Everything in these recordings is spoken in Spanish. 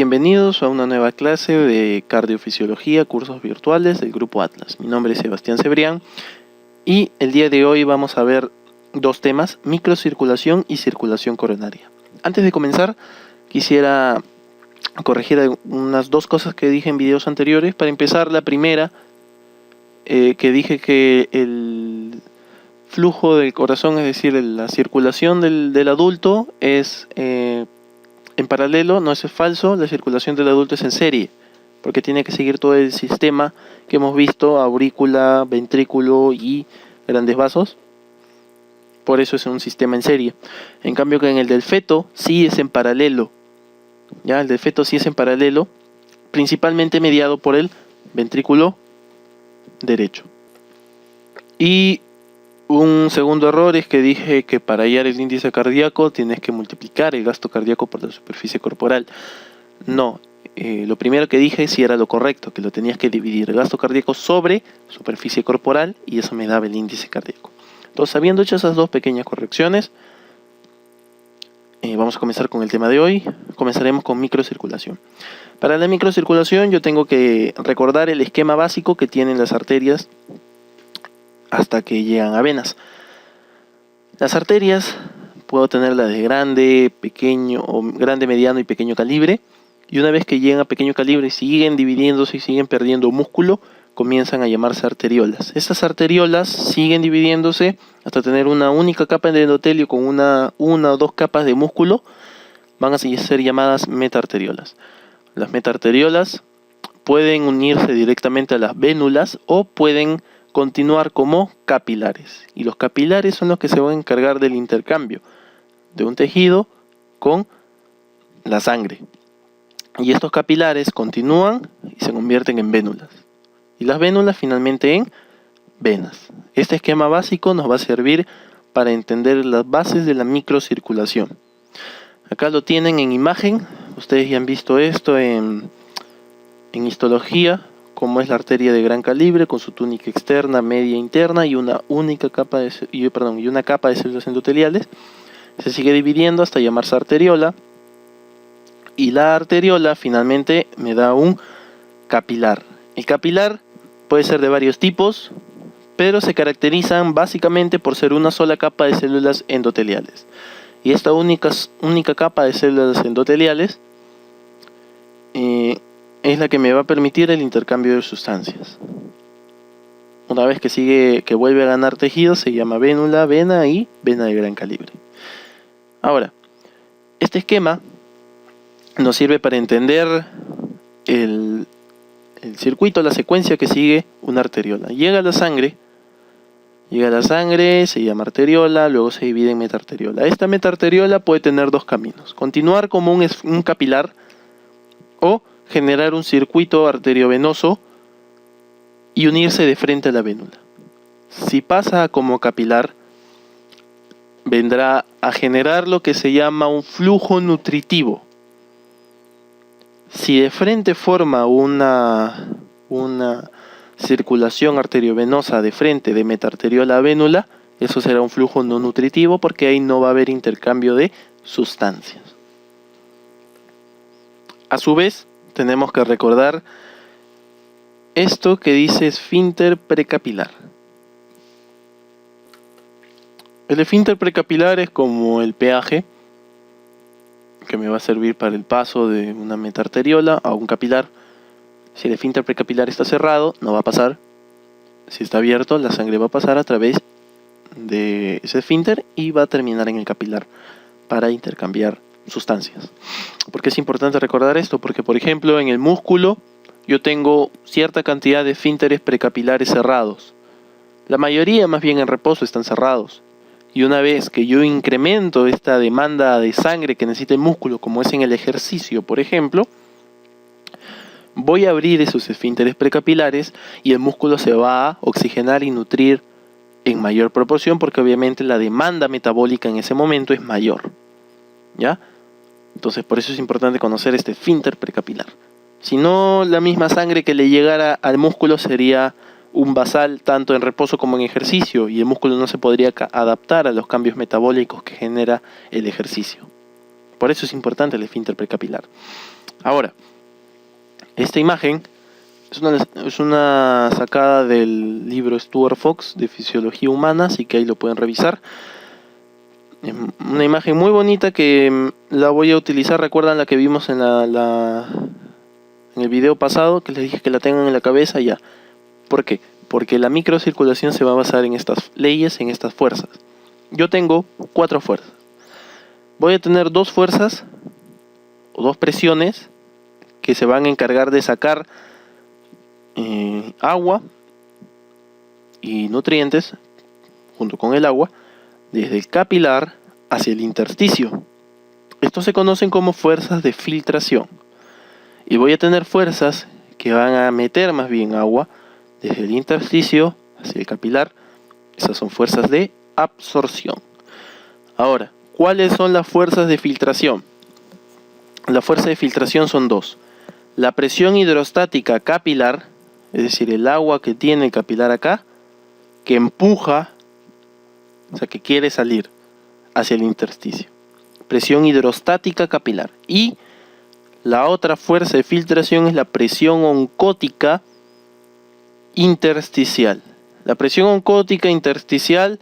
Bienvenidos a una nueva clase de cardiofisiología, cursos virtuales del Grupo Atlas. Mi nombre es Sebastián Cebrián y el día de hoy vamos a ver dos temas, microcirculación y circulación coronaria. Antes de comenzar, quisiera corregir unas dos cosas que dije en videos anteriores. Para empezar, la primera, que dije que el flujo del corazón, es decir, la circulación del adulto es en paralelo, no, eso es falso. La circulación del adulto es en serie, porque tiene que seguir todo el sistema que hemos visto, aurícula, ventrículo y grandes vasos. Por eso es un sistema en serie. En cambio que en el del feto sí es en paralelo. Ya, el del feto sí es en paralelo, principalmente mediado por el ventrículo derecho. Y un segundo error es que dije que para hallar el índice cardíaco tienes que multiplicar el gasto cardíaco por la superficie corporal. No, lo primero que dije sí era lo correcto, que lo tenías que dividir el gasto cardíaco sobre superficie corporal y eso me daba el índice cardíaco. Entonces, habiendo hecho esas dos pequeñas correcciones, vamos a comenzar con el tema de hoy. Comenzaremos con microcirculación. Para la microcirculación yo tengo que recordar el esquema básico que tienen las arterias hasta que llegan a venas. Las arterias puedo tenerlas de grande, pequeño, o grande, mediano y pequeño calibre. Y una vez que llegan a pequeño calibre y siguen dividiéndose y siguen perdiendo músculo, comienzan a llamarse arteriolas. Estas arteriolas siguen dividiéndose hasta tener una única capa de endotelio con una o dos capas de músculo. Van a ser llamadas metaarteriolas. Las metaarteriolas pueden unirse directamente a las vénulas o pueden continuar como capilares, y los capilares son los que se van a encargar del intercambio de un tejido con la sangre, y estos capilares continúan y se convierten en vénulas, y las vénulas finalmente en venas. Este esquema básico nos va a servir para entender las bases de la microcirculación. Acá lo tienen en imagen, ustedes ya han visto esto en histología, como es la arteria de gran calibre con su túnica externa, media e interna y una capa de células endoteliales. Se sigue dividiendo hasta llamarse arteriola, y la arteriola finalmente me da un capilar. El capilar puede ser de varios tipos, pero se caracterizan básicamente por ser una sola capa de células endoteliales. Y esta única capa de células endoteliales es la que me va a permitir el intercambio de sustancias. Una vez que vuelve a ganar tejido, se llama vénula, vena y vena de gran calibre. Ahora, este esquema nos sirve para entender el circuito, la secuencia que sigue una arteriola. Llega la sangre, se llama arteriola, luego se divide en metaarteriola. Esta metaarteriola puede tener dos caminos: continuar como un capilar o generar un circuito arteriovenoso y unirse de frente a la vénula. Si pasa como capilar, vendrá a generar lo que se llama un flujo nutritivo. Si de frente forma una circulación arteriovenosa de frente de metaarteriola a vénula, eso será un flujo no nutritivo porque ahí no va a haber intercambio de sustancias. A su vez, tenemos que recordar esto que dice esfínter precapilar. El esfínter precapilar es como el peaje que me va a servir para el paso de una metaarteriola a un capilar. Si el esfínter precapilar está cerrado, no va a pasar. Si está abierto, la sangre va a pasar a través de ese esfínter y va a terminar en el capilar para intercambiar sustancias. ¿Por qué es importante recordar esto? Porque, por ejemplo, en el músculo yo tengo cierta cantidad de esfínteres precapilares cerrados. La mayoría, más bien en reposo, están cerrados. Y una vez que yo incremento esta demanda de sangre que necesita el músculo, como es en el ejercicio, por ejemplo, voy a abrir esos esfínteres precapilares y el músculo se va a oxigenar y nutrir en mayor proporción, porque obviamente la demanda metabólica en ese momento es mayor. ¿Ya? Entonces, por eso es importante conocer este esfínter precapilar. Si no, la misma sangre que le llegara al músculo sería un basal tanto en reposo como en ejercicio, y el músculo no se podría adaptar a los cambios metabólicos que genera el ejercicio. Por eso es importante el esfínter precapilar. Ahora, esta imagen es una sacada del libro Stuart Fox de Fisiología Humana, así que ahí lo pueden revisar. Es una imagen muy bonita que la voy a utilizar. ¿Recuerdan la que vimos en en el video pasado? Que les dije que la tengan en la cabeza ya. ¿Por qué? Porque la microcirculación se va a basar en estas leyes, en estas fuerzas. Yo tengo 4 fuerzas. Voy a tener 2 fuerzas o 2 presiones que se van a encargar de sacar agua y nutrientes junto con el agua desde el capilar hacia el intersticio. Estos se conocen como fuerzas de filtración. Y voy a tener fuerzas que van a meter más bien agua desde el intersticio hacia el capilar. Esas son fuerzas de absorción. Ahora, ¿cuáles son las fuerzas de filtración? La fuerza de filtración son 2. La presión hidrostática capilar, es decir, el agua que tiene el capilar acá, que empuja, o sea, que quiere salir hacia el intersticio. Presión hidrostática capilar. Y la otra fuerza de filtración es la presión oncótica intersticial. La presión oncótica intersticial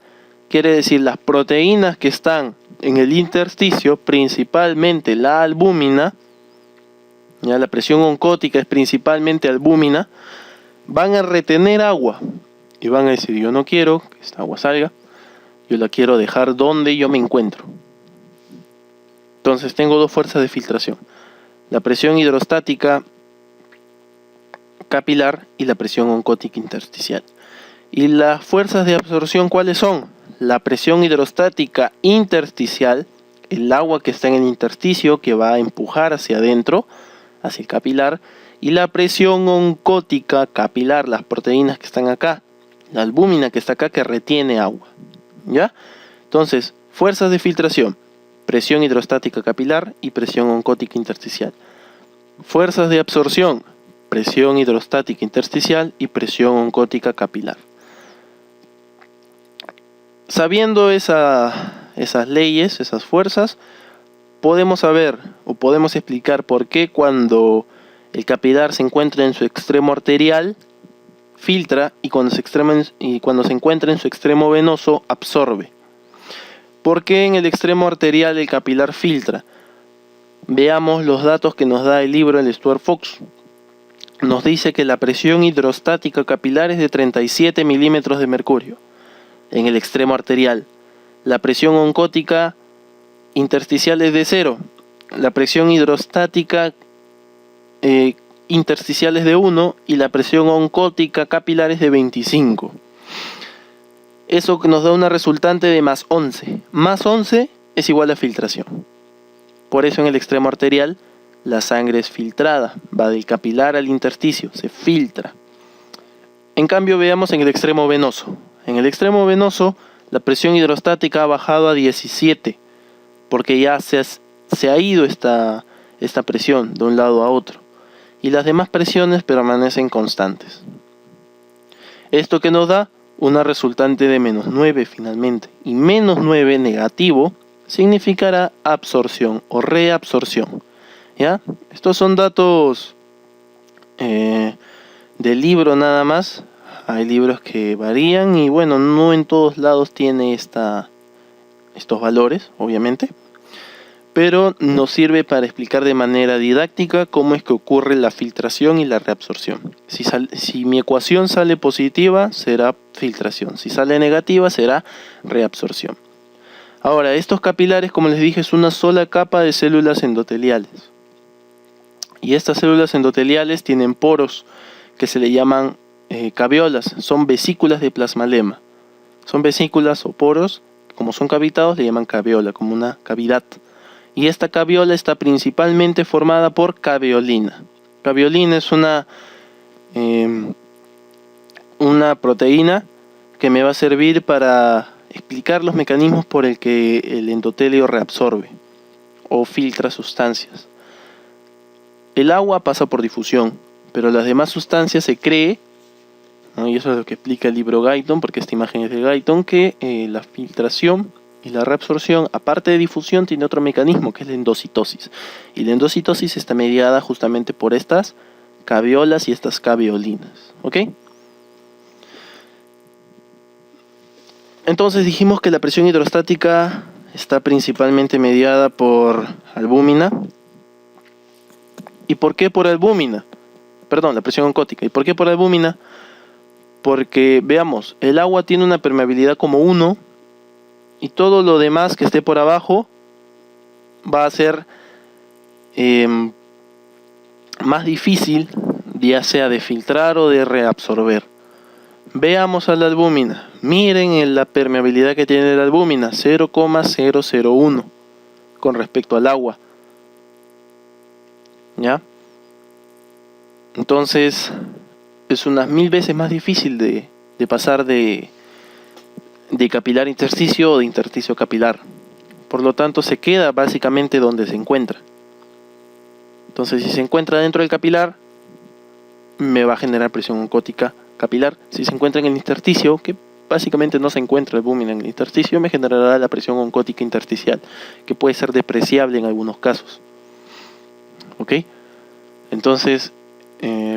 quiere decir las proteínas que están en el intersticio, principalmente la albúmina, ya la presión oncótica es principalmente albúmina, van a retener agua y van a decir: yo no quiero que esta agua salga, yo la quiero dejar donde yo me encuentro. Entonces tengo 2 fuerzas de filtración: la presión hidrostática capilar y la presión oncótica intersticial. ¿Y las fuerzas de absorción cuáles son? La presión hidrostática intersticial, el agua que está en el intersticio que va a empujar hacia adentro, hacia el capilar, y la presión oncótica capilar, las proteínas que están acá, la albúmina que está acá que retiene agua. ¿Ya? Entonces, fuerzas de filtración: presión hidrostática capilar y presión oncótica intersticial. Fuerzas de absorción: presión hidrostática intersticial y presión oncótica capilar. Sabiendo esas leyes, esas fuerzas, podemos saber o podemos explicar por qué cuando el capilar se encuentra en su extremo arterial, filtra, y cuando se encuentra en su extremo venoso, absorbe. ¿Por qué en el extremo arterial el capilar filtra? Veamos los datos que nos da el libro de Stuart Fox. Nos dice que la presión hidrostática capilar es de 37 milímetros de mercurio en el extremo arterial. La presión oncótica intersticial es de 0. La presión hidrostática intersticial es de 1 y la presión oncótica capilar es de 25. Eso nos da una resultante de más 11. Más 11 es igual a filtración. Por eso en el extremo arterial la sangre es filtrada, va del capilar al intersticio, se filtra. En cambio, veamos en el extremo venoso. En el extremo venoso la presión hidrostática ha bajado a 17, porque ya se ha ido esta presión de un lado a otro, y las demás presiones permanecen constantes. Esto que nos da una resultante de menos 9 finalmente, y menos 9 negativo significará absorción o reabsorción. ¿Ya? Estos son datos del libro nada más. Hay libros que varían y bueno, no en todos lados tiene estos valores, obviamente, pero nos sirve para explicar de manera didáctica cómo es que ocurre la filtración y la reabsorción. Si mi ecuación sale positiva, será filtración. Si sale negativa, será reabsorción. Ahora, estos capilares, como les dije, es una sola capa de células endoteliales. Y estas células endoteliales tienen poros que se le llaman caveolas, son vesículas de plasmalema. Son vesículas o poros, como son cavitados, le llaman caveola, como una cavidad. Y esta caveola está principalmente formada por caveolina. Caveolina es una proteína que me va a servir para explicar los mecanismos por el que el endotelio reabsorbe o filtra sustancias. El agua pasa por difusión, pero las demás sustancias se cree, ¿no? Y eso es lo que explica el libro Guyton, porque esta imagen es de Guyton, que la filtración Y la reabsorción, aparte de difusión, tiene otro mecanismo que es la endocitosis. Y la endocitosis está mediada justamente por estas caviolas y estas caveolinas. ¿Ok? Entonces dijimos que la presión hidrostática está principalmente mediada por albúmina. ¿Y por qué por albúmina? Perdón, la presión oncótica. ¿Y por qué por albúmina? Porque, veamos, el agua tiene una permeabilidad como 1 y todo lo demás que esté por abajo va a ser más difícil, ya sea de filtrar o de reabsorber. Veamos a la albúmina. Miren la permeabilidad que tiene la albúmina, 0,001 con respecto al agua. ¿Ya? Entonces es unas 1000 veces más difícil de pasar de capilar intersticio o de intersticio capilar. Por lo tanto se queda básicamente donde se encuentra. Entonces si se encuentra dentro del capilar, me va a generar presión oncótica capilar. Si se encuentra en el intersticio, que básicamente no se encuentra albúmina en el intersticio, me generará la presión oncótica intersticial, que puede ser despreciable en algunos casos. ¿Ok? Entonces,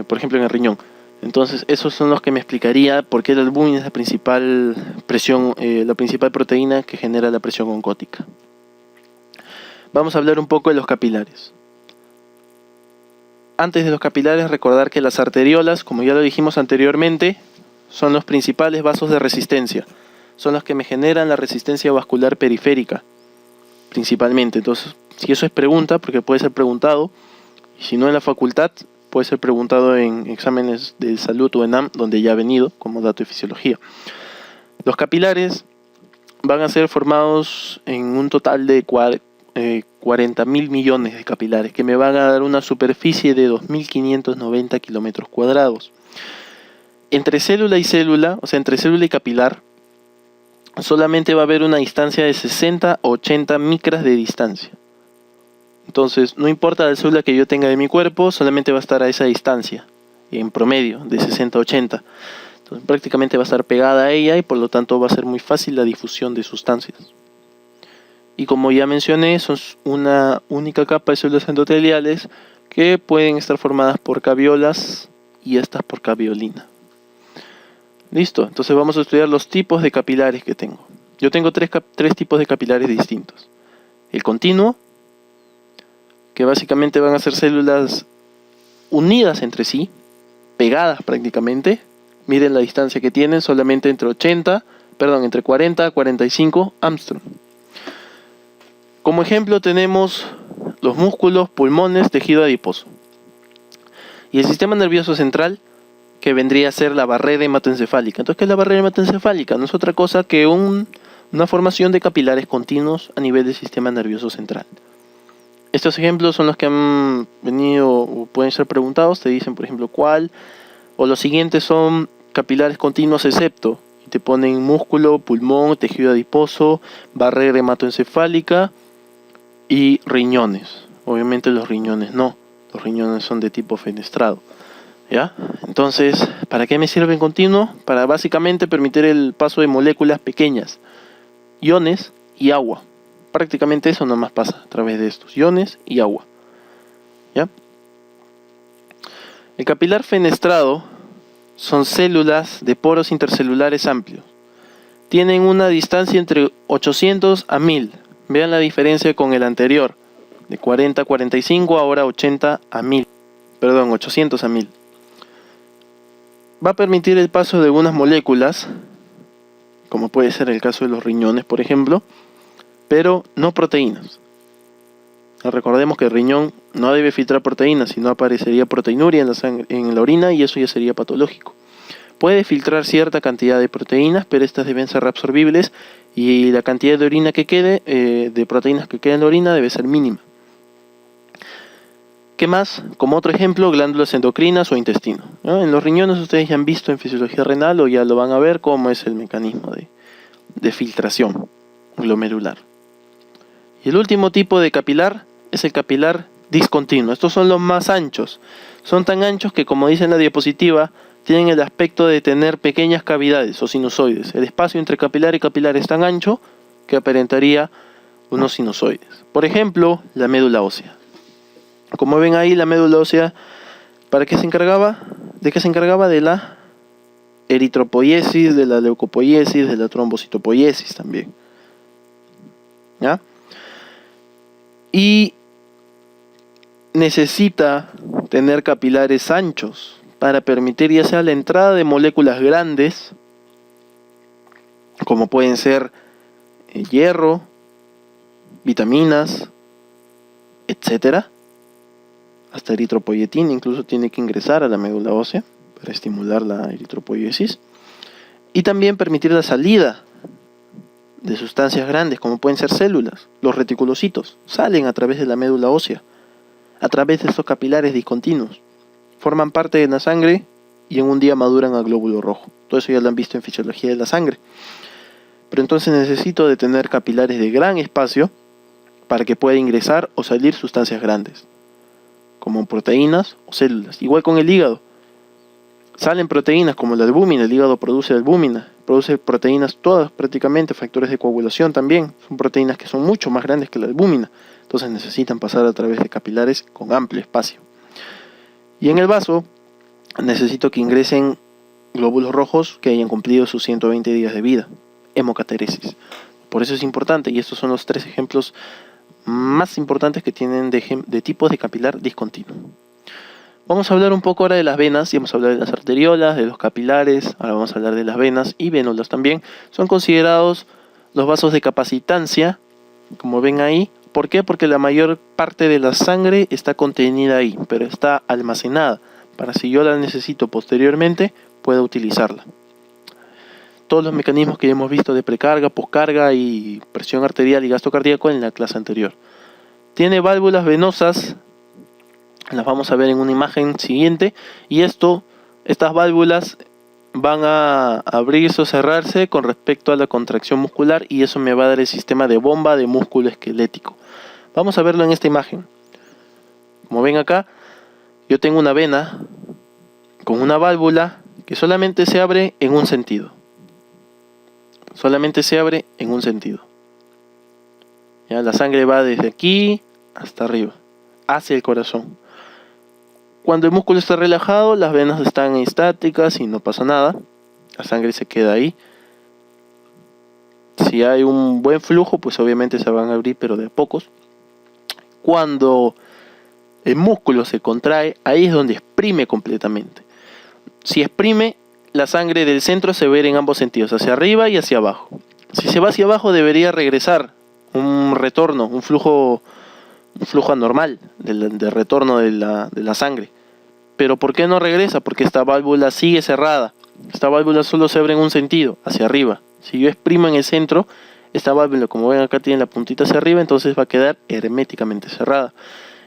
por ejemplo en el riñón. Entonces esos son los que me explicaría por qué la albúmina es la principal presión, la principal proteína que genera la presión oncótica. Vamos a hablar un poco de los capilares. Antes de los capilares, recordar que las arteriolas, como ya lo dijimos anteriormente, son los principales vasos de resistencia. Son los que me generan la resistencia vascular periférica, principalmente. Entonces, si eso es pregunta, porque puede ser preguntado, y si no en la facultad, puede ser preguntado en exámenes de salud o ENAM, donde ya ha venido, como dato de fisiología. Los capilares van a ser formados en un total de 40.000 millones de capilares, que me van a dar una superficie de 2.590 kilómetros cuadrados. Entre célula y célula, o sea, entre célula y capilar, solamente va a haber una distancia de 60 o 80 micras de distancia. Entonces, no importa la célula que yo tenga de mi cuerpo, solamente va a estar a esa distancia, en promedio, de 60 a 80. Entonces, prácticamente va a estar pegada a ella y por lo tanto va a ser muy fácil la difusión de sustancias. Y como ya mencioné, son una única capa de células endoteliales que pueden estar formadas por caviolas y estas por caveolina. Listo, entonces vamos a estudiar los tipos de capilares que tengo. Yo tengo tres tipos de capilares distintos. El continuo, que básicamente van a ser células unidas entre sí, pegadas prácticamente. Miren la distancia que tienen, solamente entre 40 a 45 Armstrong. Como ejemplo tenemos los músculos, pulmones, tejido adiposo. Y el sistema nervioso central, que vendría a ser la barrera hematoencefálica. Entonces, ¿qué es la barrera hematoencefálica? No es otra cosa que una formación de capilares continuos a nivel del sistema nervioso central. Estos ejemplos son los que han venido o pueden ser preguntados. Te dicen, por ejemplo, cuál. O los siguientes son capilares continuos excepto. Y te ponen músculo, pulmón, tejido adiposo, barrera hematoencefálica y riñones. Obviamente los riñones no. Los riñones son de tipo fenestrado. ¿Ya? Entonces, ¿para qué me sirve el continuo? Para básicamente permitir el paso de moléculas pequeñas, iones y agua. Prácticamente eso nomás pasa a través de estos, iones y agua. ¿Ya? El capilar fenestrado son células de poros intercelulares amplios. Tienen una distancia entre 800 a 1000. Vean la diferencia con el anterior. De 40 a 45, ahora 80 a 1000. Perdón, 800 a 1000. Va a permitir el paso de algunas moléculas, como puede ser el caso de los riñones, por ejemplo, pero no proteínas. Recordemos que el riñón no debe filtrar proteínas, sino aparecería proteinuria en la orina y eso ya sería patológico. Puede filtrar cierta cantidad de proteínas, pero estas deben ser reabsorbibles y la cantidad de orina que quede, de proteínas que quede en la orina debe ser mínima. ¿Qué más? Como otro ejemplo, glándulas endocrinas o intestino. ¿No? En los riñones ustedes ya han visto en fisiología renal o ya lo van a ver cómo es el mecanismo de filtración glomerular. Y el último tipo de capilar es el capilar discontinuo. Estos son los más anchos. Son tan anchos que, como dice en la diapositiva, tienen el aspecto de tener pequeñas cavidades o sinusoides. El espacio entre capilar y capilar es tan ancho que aparentaría unos sinusoides. Por ejemplo, la médula ósea. Como ven ahí, la médula ósea, ¿para qué se encargaba? ¿De qué se encargaba? De la eritropoiesis, de la leucopoiesis, de la trombocitopoiesis también. ¿Ya? Y necesita tener capilares anchos para permitir ya sea la entrada de moléculas grandes, como pueden ser hierro, vitaminas, etcétera. Hasta eritropoyetina incluso tiene que ingresar a la médula ósea para estimular la eritropoiesis. Y también permitir la salida de sustancias grandes, como pueden ser células. Los reticulocitos salen a través de la médula ósea, a través de estos capilares discontinuos. Forman parte de la sangre y en un día maduran a glóbulo rojo. Todo eso ya lo han visto en fisiología de la sangre. Pero entonces necesito de tener capilares de gran espacio para que pueda ingresar o salir sustancias grandes, como proteínas o células. Igual con el hígado. Salen proteínas como la albúmina, el hígado produce albúmina, produce proteínas todas prácticamente, factores de coagulación también, son proteínas que son mucho más grandes que la albúmina, entonces necesitan pasar a través de capilares con amplio espacio. Y en el vaso necesito que ingresen glóbulos rojos que hayan cumplido sus 120 días de vida, hemocateresis. Por eso es importante, y estos son los 3 ejemplos más importantes que tienen de tipos de capilar discontinuo. Vamos a hablar un poco ahora de las venas, y vamos a hablar de las arteriolas, de los capilares, ahora vamos a hablar de las venas y vénulas también. Son considerados los vasos de capacitancia, como ven ahí. ¿Por qué? Porque la mayor parte de la sangre está contenida ahí, pero está almacenada, para si yo la necesito posteriormente, pueda utilizarla. Todos los mecanismos que ya hemos visto de precarga, poscarga y presión arterial y gasto cardíaco en la clase anterior. Tiene válvulas venosas, las vamos a ver en una imagen siguiente, y estas válvulas van a abrirse o cerrarse con respecto a la contracción muscular, y eso me va a dar el sistema de bomba de músculo esquelético. Vamos a verlo en esta imagen. Como ven acá, yo tengo una vena con una válvula que solamente se abre en un sentido. Solamente se abre en un sentido. Ya, la sangre va desde aquí hasta arriba, hacia el corazón. Cuando el músculo está relajado, las venas están estáticas y no pasa nada. La sangre se queda ahí. Si hay un buen flujo, pues obviamente se van a abrir, pero de a pocos. Cuando el músculo se contrae, ahí es donde exprime completamente. Si exprime, la sangre del centro se va a ir en ambos sentidos, hacia arriba y hacia abajo. Si se va hacia abajo, debería regresar un retorno, un flujo anormal de retorno de la sangre. Pero ¿por qué no regresa? Porque esta válvula sigue cerrada. Esta válvula solo se abre en un sentido, hacia arriba. Si yo exprimo en el centro, esta válvula, como ven acá, tiene la puntita hacia arriba, entonces va a quedar herméticamente cerrada.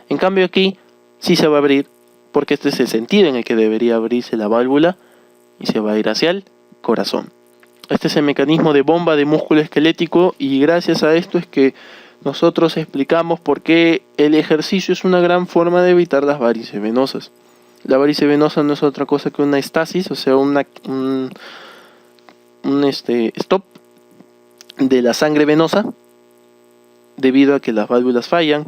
En cambio aquí sí se va a abrir, porque este es el sentido en el que debería abrirse la válvula, y se va a ir hacia el corazón. Este es el mecanismo de bomba de músculo esquelético, y gracias a esto es que nosotros explicamos por qué el ejercicio es una gran forma de evitar las varices venosas. La varice venosa no es otra cosa que una estasis, o sea, un stop de la sangre venosa debido a que las válvulas fallan.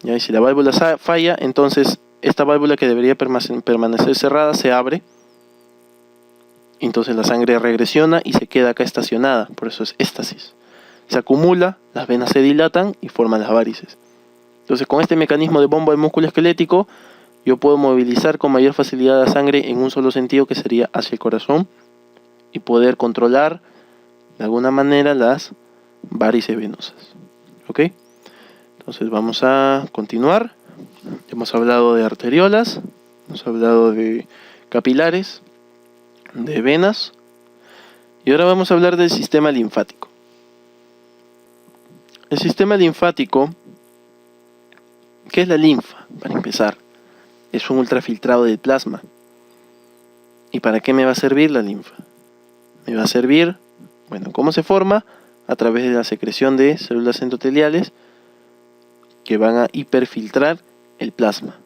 Y si la válvula falla, entonces esta válvula que debería permanecer cerrada se abre. Entonces la sangre regresiona y se queda acá estacionada, por eso es éstasis. Se acumula, las venas se dilatan y forman las varices. Entonces con este mecanismo de bomba de músculo esquelético, yo puedo movilizar con mayor facilidad la sangre en un solo sentido, que sería hacia el corazón, y poder controlar de alguna manera las varices venosas. ¿Ok? Entonces vamos a continuar. Hemos hablado de arteriolas, hemos hablado de capilares, de venas, y ahora vamos a hablar del sistema linfático. El sistema linfático, ¿qué es la linfa? Para empezar, es un ultrafiltrado del plasma. ¿Y para qué me va a servir la linfa? Me va a servir, bueno, ¿cómo se forma? A través de la secreción de células endoteliales que van a hiperfiltrar el plasma.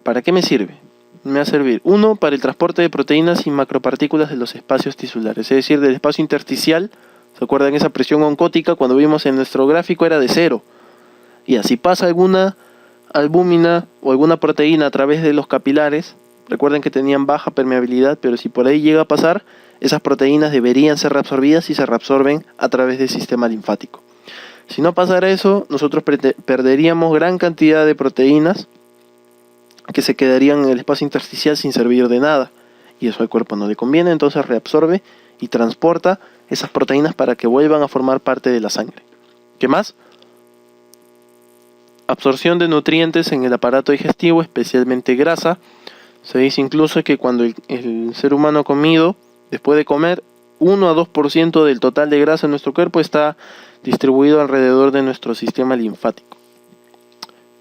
¿Para qué me sirve? Me va a servir, para el transporte de proteínas y macropartículas de los espacios tisulares, es decir, del espacio intersticial ¿Se acuerdan? Esa presión oncótica cuando vimos en nuestro gráfico era de 0. Y así pasa alguna albúmina o alguna proteína a través de los capilares. Recuerden que tenían baja permeabilidad, pero si por ahí llega a pasar, esas proteínas deberían ser reabsorbidas y se reabsorben a través del sistema linfático. Si no pasara eso, nosotros perderíamos gran cantidad de proteínas que se quedarían en el espacio intersticial sin servir de nada. Y eso al cuerpo no le conviene, entonces reabsorbe y transporta esas proteínas para que vuelvan a formar parte de la sangre. ¿Qué más? Absorción de nutrientes en el aparato digestivo, especialmente grasa. Se dice incluso que cuando el ser humano ha comido, después de comer, 1 a 2% del total de grasa en nuestro cuerpo está distribuido alrededor de nuestro sistema linfático.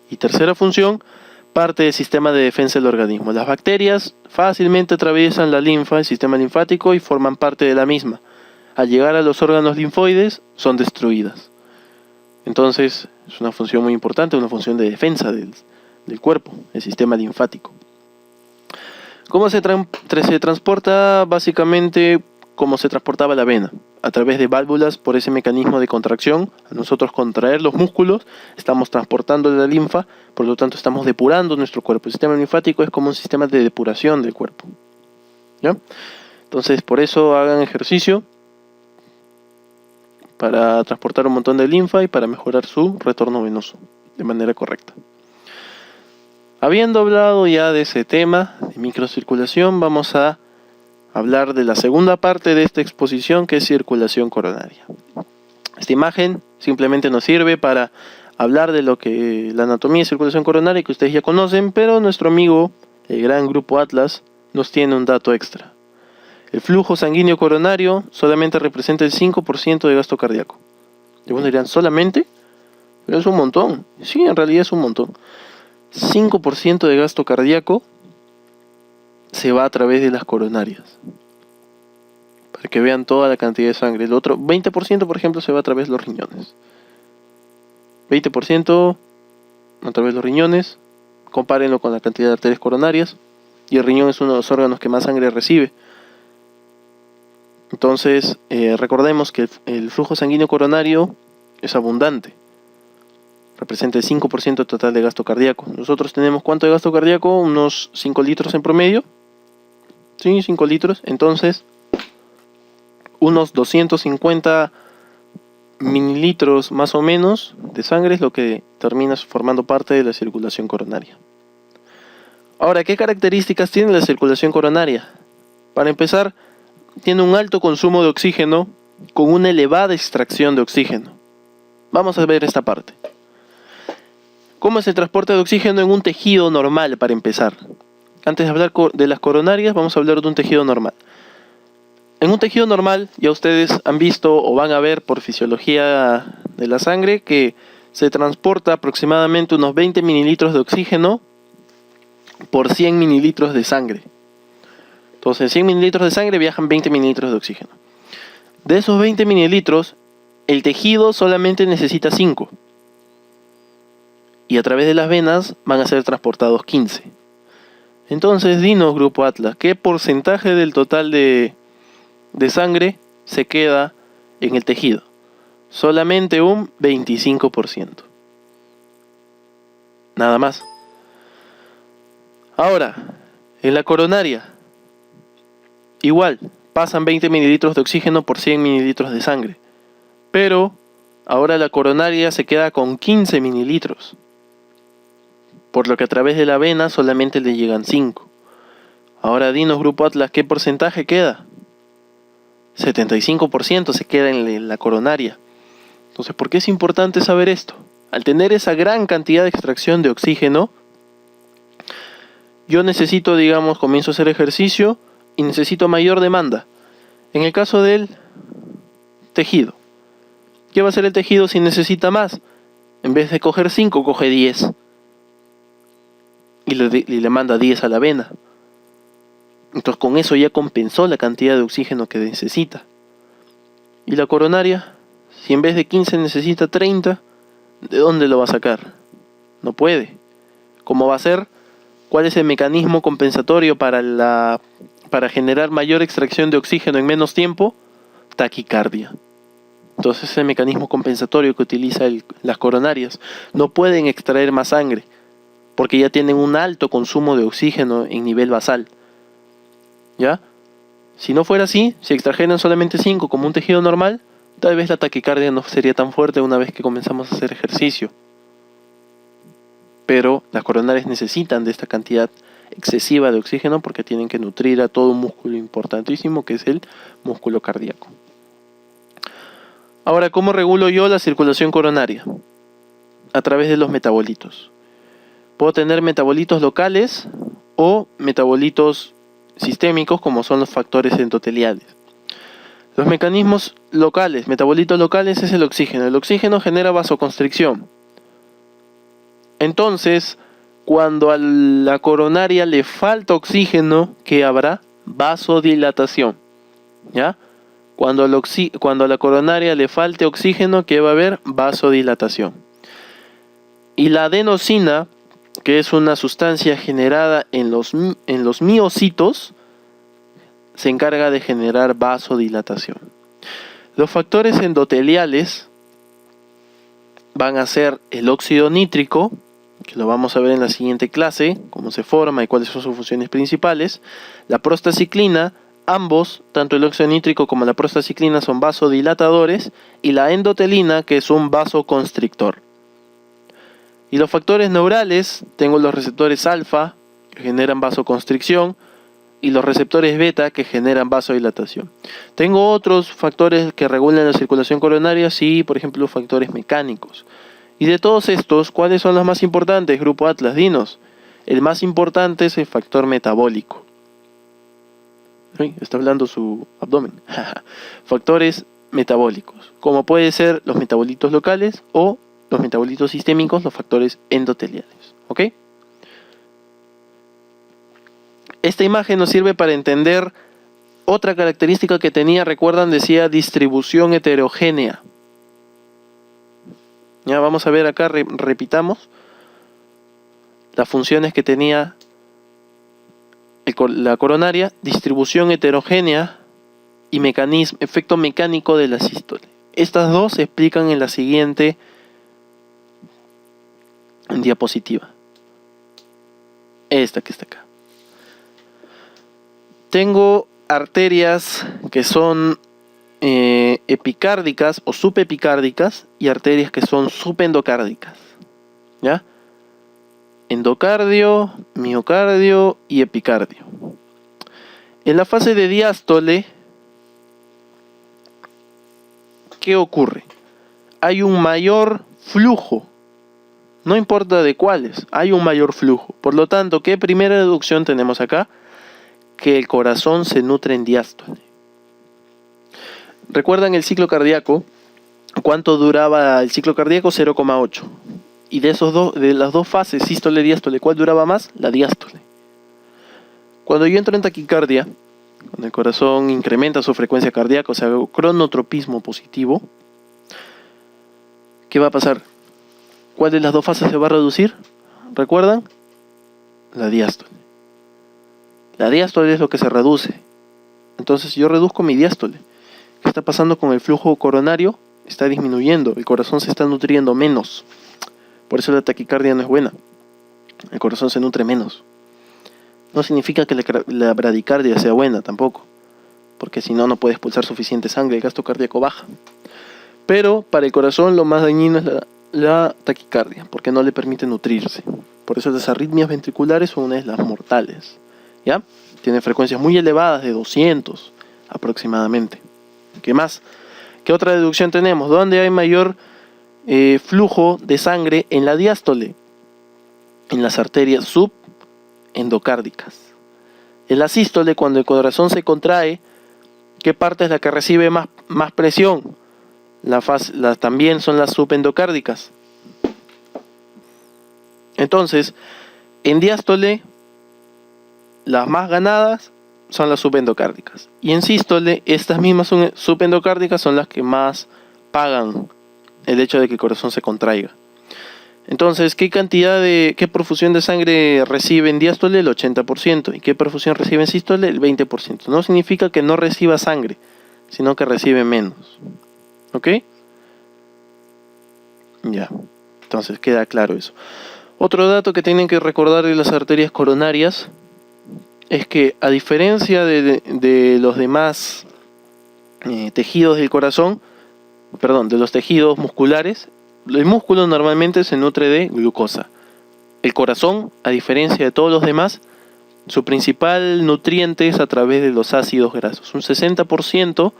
Y tercera función, parte del sistema de defensa del organismo. Las bacterias fácilmente atraviesan la linfa, el sistema linfático, y forman parte de la misma. Al llegar a los órganos linfoides, son destruidas. Entonces, es una función muy importante, una función de defensa del cuerpo, el sistema linfático. ¿Cómo se transporta? Básicamente como se transportaba la vena, a través de válvulas por ese mecanismo de contracción. A nosotros contraer los músculos, estamos transportando la linfa, por lo tanto estamos depurando nuestro cuerpo. El sistema linfático es como un sistema de depuración del cuerpo. ¿Ya? Entonces, por eso hagan ejercicio, para transportar un montón de linfa y para mejorar su retorno venoso de manera correcta. Habiendo hablado ya de ese tema de microcirculación, vamos a hablar de la segunda parte de esta exposición, que es circulación coronaria. Esta imagen simplemente nos sirve para hablar de lo que la anatomía de circulación coronaria que ustedes ya conocen, pero nuestro amigo, el gran grupo Atlas, nos tiene un dato extra. El flujo sanguíneo coronario solamente representa el 5% de gasto cardíaco. Y bueno, dirán, ¿solamente? Pero es un montón. Sí, en realidad es un montón. 5% de gasto cardíaco se va a través de las coronarias. Para que vean toda la cantidad de sangre. El otro 20%, por ejemplo, se va a través de los riñones. 20% a través de los riñones. Compárenlo con la cantidad de arterias coronarias. Y el riñón es uno de los órganos que más sangre recibe. Entonces, recordemos que el flujo sanguíneo coronario es abundante. Representa el 5% total de gasto cardíaco. Nosotros tenemos ¿cuánto de gasto cardíaco? Unos 5 litros en promedio. Sí, 5 litros. Entonces, unos 250 mililitros más o menos de sangre es lo que termina formando parte de la circulación coronaria. Ahora, ¿qué características tiene la circulación coronaria? Para empezar, tiene un alto consumo de oxígeno con una elevada extracción de oxígeno. Vamos a ver esta parte. ¿Cómo es el transporte de oxígeno en un tejido normal, para empezar? Antes de hablar de las coronarias, vamos a hablar de un tejido normal. En un tejido normal, ya ustedes han visto o van a ver por fisiología de la sangre que se transporta aproximadamente unos 20 mililitros de oxígeno por 100 mililitros de sangre. Entonces, en 100 mililitros de sangre viajan 20 mililitros de oxígeno. De esos 20 mililitros, el tejido solamente necesita 5. Y a través de las venas van a ser transportados 15. Entonces, dinos, Grupo Atlas, ¿qué porcentaje del total de sangre se queda en el tejido? Solamente un 25%. Nada más. Ahora, en la coronaria, igual, pasan 20 mililitros de oxígeno por 100 mililitros de sangre. Pero ahora la coronaria se queda con 15 mililitros. Por lo que a través de la vena solamente le llegan 5. Ahora dinos, Grupo Atlas, ¿qué porcentaje queda? 75% se queda en la coronaria. Entonces, ¿por qué es importante saber esto? Al tener esa gran cantidad de extracción de oxígeno, yo necesito, digamos, comienzo a hacer ejercicio y necesito mayor demanda. En el caso del tejido, ¿qué va a hacer el tejido si necesita más? En vez de coger 5, coge 10. Y le manda 10 a la vena. Entonces con eso ya compensó la cantidad de oxígeno que necesita. Y la coronaria, si en vez de 15 necesita 30, ¿de dónde lo va a sacar? No puede. ¿Cómo va a ser? ¿Cuál es el mecanismo compensatorio para generar mayor extracción de oxígeno en menos tiempo? Taquicardia. Entonces es el mecanismo compensatorio que utiliza las coronarias. No pueden extraer más sangre porque ya tienen un alto consumo de oxígeno en nivel basal. ¿Ya? Si no fuera así, si extrajeran solamente 5 como un tejido normal, tal vez la taquicardia no sería tan fuerte una vez que comenzamos a hacer ejercicio. Pero las coronarias necesitan de esta cantidad excesiva de oxígeno porque tienen que nutrir a todo un músculo importantísimo que es el músculo cardíaco. Ahora, ¿cómo regulo yo la circulación coronaria? A través de los metabolitos. Puedo tener metabolitos locales o metabolitos sistémicos como son los factores endoteliales. Los mecanismos locales, metabolitos locales es el oxígeno. El oxígeno genera vasoconstricción. Entonces, cuando a la coronaria le falta oxígeno, ¿qué habrá? Vasodilatación. ¿Ya? Cuando a la coronaria le falte oxígeno, ¿qué va a haber? Vasodilatación. Y la adenosina, que es una sustancia generada en los miocitos, se encarga de generar vasodilatación. Los factores endoteliales van a ser el óxido nítrico, que lo vamos a ver en la siguiente clase, cómo se forma y cuáles son sus funciones principales, la prostaciclina. Ambos, tanto el óxido nítrico como la prostaciclina, son vasodilatadores, y la endotelina, que es un vasoconstrictor. Y los factores neurales, tengo los receptores alfa, que generan vasoconstricción, y los receptores beta, que generan vasodilatación. Tengo otros factores que regulan la circulación coronaria, sí, por ejemplo, los factores mecánicos. Y de todos estos, ¿cuáles son los más importantes? Grupo Atlas, dinos. El más importante es el factor metabólico. Está hablando su abdomen. Factores metabólicos, como puede ser los metabolitos locales o los metabolitos sistémicos, los factores endoteliales. ¿Ok? Esta imagen nos sirve para entender otra característica que tenía, recuerdan, decía distribución heterogénea. Ya vamos a ver acá, repitamos las funciones que tenía la coronaria: distribución heterogénea y efecto mecánico de la sístole. Estas dos se explican en la siguiente diapositiva. Esta que está acá. Tengo arterias que son epicárdicas o subepicárdicas y arterias que son subendocárdicas. ¿Ya? Endocardio, miocardio y epicardio. En la fase de diástole, ¿qué ocurre? Hay un mayor flujo, no importa de cuáles, hay un mayor flujo. Por lo tanto, ¿qué primera deducción tenemos acá? Que el corazón se nutre en diástole. ¿Recuerdan el ciclo cardíaco? ¿Cuánto duraba el ciclo cardíaco? 0,8. Y de las dos fases, sístole y diástole, ¿cuál duraba más? La diástole. Cuando yo entro en taquicardia, cuando el corazón incrementa su frecuencia cardíaca, o sea, cronotropismo positivo, ¿qué va a pasar? ¿Cuál de las dos fases se va a reducir? ¿Recuerdan? La diástole. La diástole es lo que se reduce. Entonces yo reduzco mi diástole. ¿Qué está pasando con el flujo coronario? Está disminuyendo, el corazón se está nutriendo menos. Por eso la taquicardia no es buena. El corazón se nutre menos. No significa que la bradicardia sea buena tampoco, porque si no, no puede expulsar suficiente sangre, el gasto cardíaco baja. Pero para el corazón lo más dañino es la taquicardia, porque no le permite nutrirse. Por eso las arritmias ventriculares son una de las mortales. ¿Ya? Tiene frecuencias muy elevadas, de 200 aproximadamente. ¿Qué más? ¿Qué otra deducción tenemos? ¿Dónde hay mayor flujo de sangre? En la diástole, en las arterias subendocárdicas. En la sístole, cuando el corazón se contrae, ¿qué parte es la que recibe más presión? También son las subendocárdicas. Entonces, en diástole, las más ganadas son las subendocárdicas. Y en sístole, estas mismas subendocárdicas son las que más pagan el hecho de que el corazón se contraiga. Entonces, ¿qué perfusión de sangre recibe en diástole? El 80%. ¿Y qué perfusión recibe en sístole? El 20%. No significa que no reciba sangre, sino que recibe menos. ¿Ok? Ya, entonces queda claro eso. Otro dato que tienen que recordar de las arterias coronarias es que, a diferencia de los demás tejidos del corazón, perdón, de los tejidos musculares, el músculo normalmente se nutre de glucosa. El corazón, a diferencia de todos los demás, su principal nutriente es a través de los ácidos grasos. Un 60%,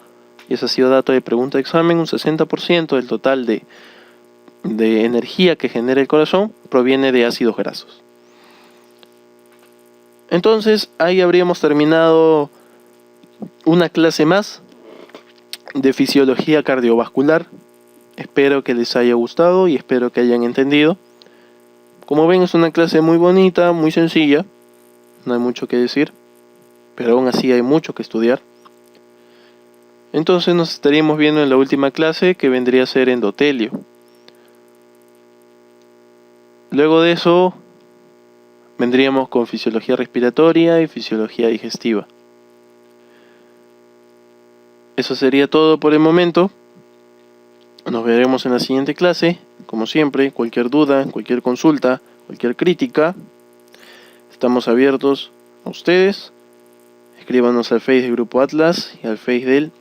y ese ha sido dato de pregunta de examen, un 60% del total de energía que genera el corazón proviene de ácidos grasos. Entonces, ahí habríamos terminado una clase más de fisiología cardiovascular. Espero que les haya gustado y espero que hayan entendido. Como ven, es una clase muy bonita, muy sencilla. No hay mucho que decir, pero aún así hay mucho que estudiar. Entonces nos estaríamos viendo en la última clase, que vendría a ser endotelio. Luego de eso vendríamos con fisiología respiratoria y fisiología digestiva. Eso sería todo por el momento. Nos veremos en la siguiente clase. Como siempre, cualquier duda, cualquier consulta, cualquier crítica, estamos abiertos a ustedes. Escríbanos al Face del Grupo Atlas y al Face del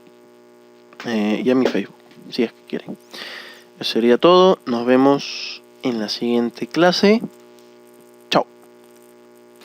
y a mi Facebook, si es que quieren. Eso sería todo. Nos vemos en la siguiente clase.